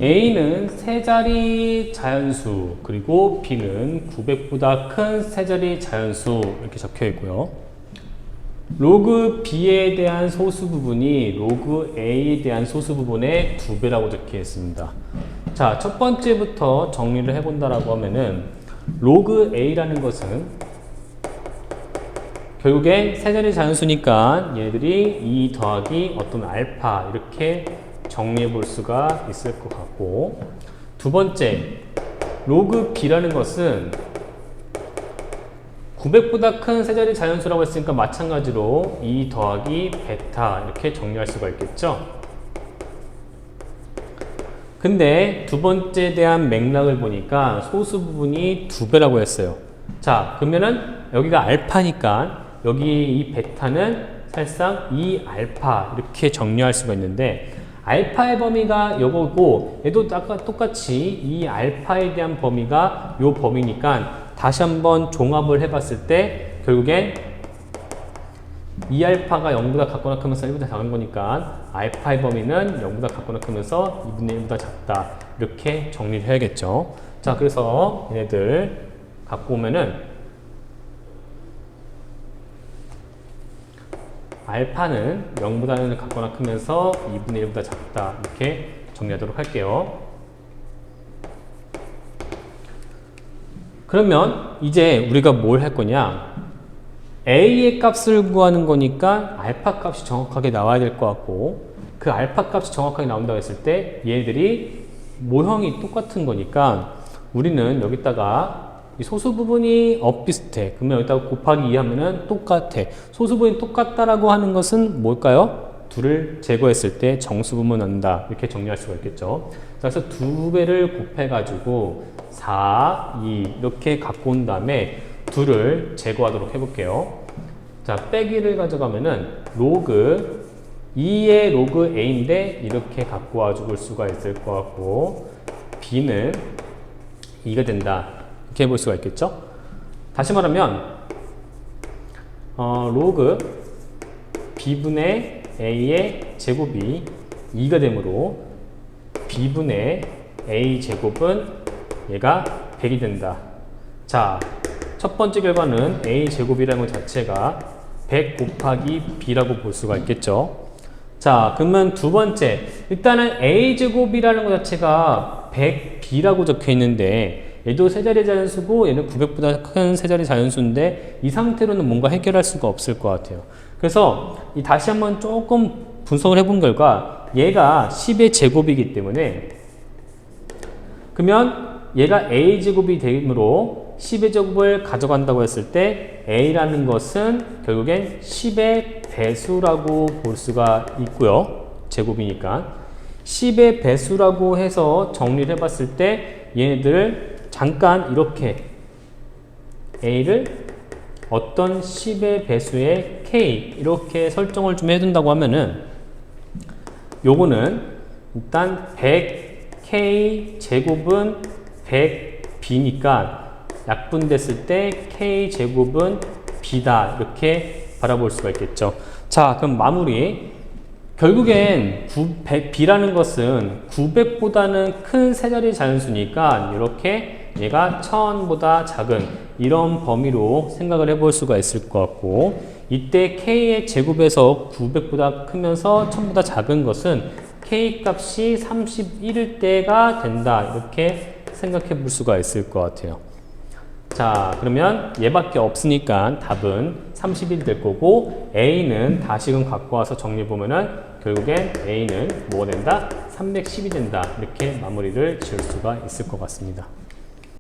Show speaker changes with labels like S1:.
S1: A는 세 자리 자연수, 그리고 B는 900보다 큰 세 자리 자연수 이렇게 적혀 있고요. 로그 B에 대한 소수 부분이 로그 A에 대한 소수 부분의 2배라고 적혀 있습니다. 자, 첫 번째부터 정리를 해본다라고 하면은 로그 A라는 것은 결국엔 세 자리 자연수니까 얘네들이 2 더하기 어떤 알파 이렇게 정리해 볼 수가 있을 것 같고, 두 번째 로그 B라는 것은 900보다 큰 세 자리 자연수라고 했으니까 마찬가지로 2 더하기 베타 이렇게 정리할 수가 있겠죠. 근데 두 번째에 대한 맥락을 보니까 소수 부분이 2배라고 했어요. 자, 그러면은 여기가 알파니까 여기 이 베타는 사실상 2알파 이렇게 정리할 수가 있는데, 알파의 범위가 요거고 얘도 아까 똑같이 2알파에 대한 범위가 요 범위니까 다시 한번 종합을 해봤을 때 결국엔 2알파가 0보다 같거나 크면서 1보다 작은 거니까 알파의 범위는 0보다 같거나 크면서 2분의 1보다 작다 이렇게 정리를 해야겠죠. 자, 그래서 얘네들 갖고 오면은 알파는 0보다는 같거나 크면서 2분의 1보다 작다 이렇게 정리하도록 할게요. 그러면 이제 우리가 뭘 할 거냐, A의 값을 구하는 거니까 알파 값이 정확하게 나와야 될 것 같고, 그 알파 값이 정확하게 나온다고 했을 때 얘들이 모형이 똑같은 거니까 우리는 여기다가 이 소수 부분이 엇비슷해. 그러면 여기다가 곱하기 2 하면은 똑같아. 소수 부분이 똑같다라고 하는 것은 뭘까요? 둘을 제거했을 때 정수 부분 난다. 이렇게 정리할 수가 있겠죠. 그래서 2배를 곱해가지고 4, 2 이렇게 갖고 온 다음에 둘을 제거하도록 해볼게요. 자, 빼기를 가져가면은 로그 2의 로그 A인데 이렇게 갖고 와줄 수가 있을 것 같고, B는 2가 된다. 이렇게 해볼 수가 있겠죠. 다시 말하면 로그 B분의 A의 제곱이 2가 되므로 B분의 A 제곱은 얘가 100이 된다. 자, 첫 번째 결과는 A 제곱이라는 것 자체가 100 곱하기 B라고 볼 수가 있겠죠. 자, 그러면 두 번째, 일단은 A 제곱이라는 것 자체가 100B라고 적혀 있는데 얘도 세 자리 자연수고 얘는 900보다 큰 세 자리 자연수인데 이 상태로는 뭔가 해결할 수가 없을 것 같아요. 그래서 다시 한번 조금 분석을 해본 결과 얘가 10의 제곱이기 때문에, 그러면 얘가 A제곱이 되므로 10의 제곱을 가져간다고 했을 때 A라는 것은 결국엔 10의 배수라고 볼 수가 있고요. 제곱이니까 10의 배수라고 해서 정리를 해봤을 때 얘네들 잠깐 이렇게 A를 어떤 10의 배수의 K 이렇게 설정을 좀 해둔다고 하면은 요거는 일단 100K 제곱은 100B니까 약분됐을 때 K 제곱은 B다 이렇게 바라볼 수가 있겠죠. 자, 그럼 마무리. 결국엔 B라는 것은 900보다는 큰 세 자리 자연수니까 이렇게 얘가 1000보다 작은 이런 범위로 생각을 해볼 수가 있을 것 같고, 이때 K의 제곱에서 900보다 크면서 1000보다 작은 것은 K 값이 31일 때가 된다 이렇게 생각해 볼 수가 있을 것 같아요. 자, 그러면 얘밖에 없으니까 답은 31이 될 거고, A는 다시금 갖고 와서 정리해 보면은 결국엔 A는 뭐가 된다? 310이 된다. 이렇게 마무리를 지을 수가 있을 것 같습니다.